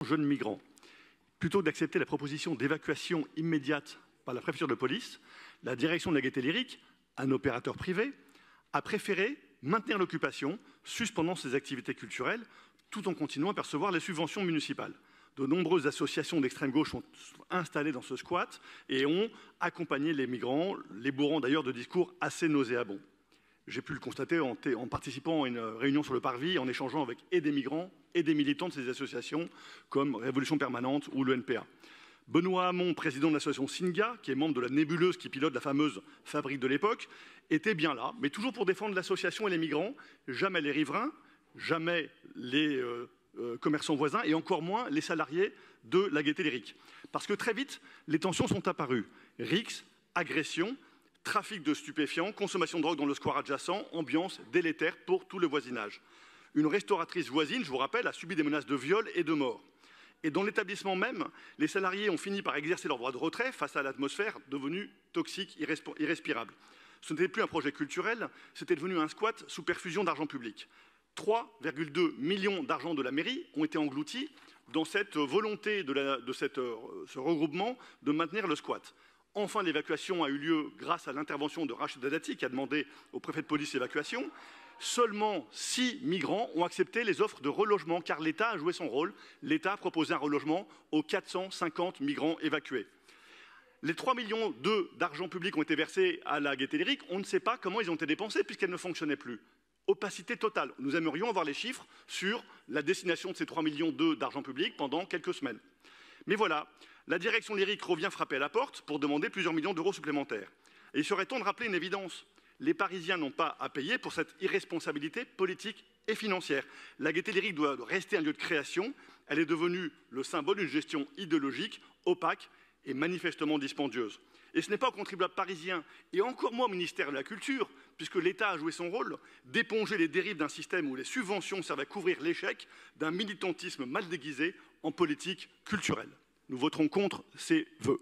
jeunes migrants. Plutôt que d'accepter la proposition d'évacuation immédiate par la préfecture de police, la direction de la Gaîté Lyrique, un opérateur privé, a préféré maintenir l'occupation, suspendant ses activités culturelles, tout en continuant à percevoir les subventions municipales. De nombreuses associations d'extrême gauche sont installées dans ce squat et ont accompagné les migrants, les bourrant d'ailleurs de discours assez nauséabonds. J'ai pu le constater en participant à une réunion sur le parvis, en échangeant avec et des migrants et des militants de ces associations comme Révolution Permanente ou le NPA. Benoît Hamon, président de l'association Singa, qui est membre de la nébuleuse qui pilote la fameuse fabrique de l'époque, était bien là, mais toujours pour défendre l'association et les migrants, jamais les riverains, jamais les commerçants voisins et encore moins les salariés de la Gaîté Lyrique. Parce que très vite, les tensions sont apparues. Rixes, agressions, trafic de stupéfiants, consommation de drogue dans le square adjacent, ambiance délétère pour tout le voisinage. Une restauratrice voisine, je vous rappelle, a subi des menaces de viol et de mort. Et dans l'établissement même, les salariés ont fini par exercer leur droit de retrait face à l'atmosphère devenue toxique, irrespirable. Ce n'était plus un projet culturel, c'était devenu un squat sous perfusion d'argent public. 3,2 millions d'argent de la mairie ont été engloutis dans cette volonté de ce regroupement de maintenir le squat. Enfin, l'évacuation a eu lieu grâce à l'intervention de Rachida Dati qui a demandé au préfet de police l'évacuation. Seulement 6 migrants ont accepté les offres de relogement car l'État a joué son rôle. L'État a proposé un relogement aux 450 migrants évacués. Les 3 millions d'argent public ont été versés à la Gaîté Lyrique. On ne sait pas comment ils ont été dépensés puisqu'elle ne fonctionnait plus. Opacité totale. Nous aimerions avoir les chiffres sur la destination de ces 3 millions d'argent public pendant quelques semaines. Mais voilà, la direction Lyrique revient frapper à la porte pour demander plusieurs millions d'euros supplémentaires. Et il serait temps de rappeler une évidence. Les Parisiens n'ont pas à payer pour cette irresponsabilité politique et financière. La Gaîté Lyrique doit rester un lieu de création. Elle est devenue le symbole d'une gestion idéologique, opaque et manifestement dispendieuse. Et ce n'est pas aux contribuables parisiens, et encore moins au ministère de la Culture, puisque l'État a joué son rôle, d'éponger les dérives d'un système où les subventions servent à couvrir l'échec d'un militantisme mal déguisé en politique culturelle. Nous voterons contre ces vœux.